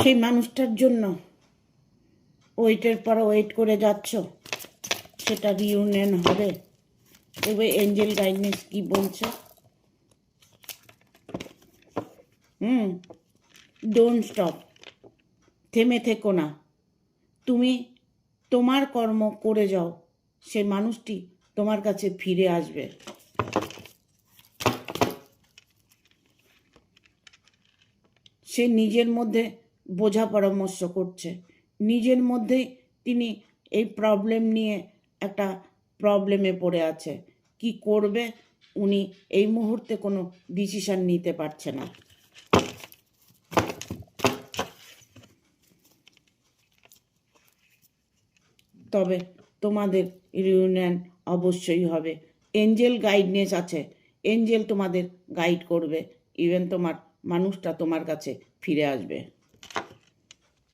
সেই মানুষটার জন্য ওয়েটের পর ওয়েট করে যাচ্ছ, সেটা রিইউনিয়ন হবে। তবে এঞ্জেল গাইডনেস কি বলছে? ডোন্ট স্টপ, থেমে থেকো না। তুমি তোমার কর্ম করে যাও, সে মানুষটি তোমার কাছে ফিরে আসবে। সে নিজের মধ্যে বোঝা পরামর্শ করছে, নিজের মধ্যেই তিনি এই প্রবলেম নিয়ে একটা প্রবলেমে পড়ে আছে। কি করবে উনি এই মুহূর্তে কোনো ডিসিশন নিতে পারছে না। তবে তোমাদের রিউনিয়ন অবশ্যই হবে। এঞ্জেল গাইডনেস আছে, এঞ্জেল তোমাদের গাইড করবে, ইভেন তোমার মানুষটা তোমার কাছে ফিরে আসবে।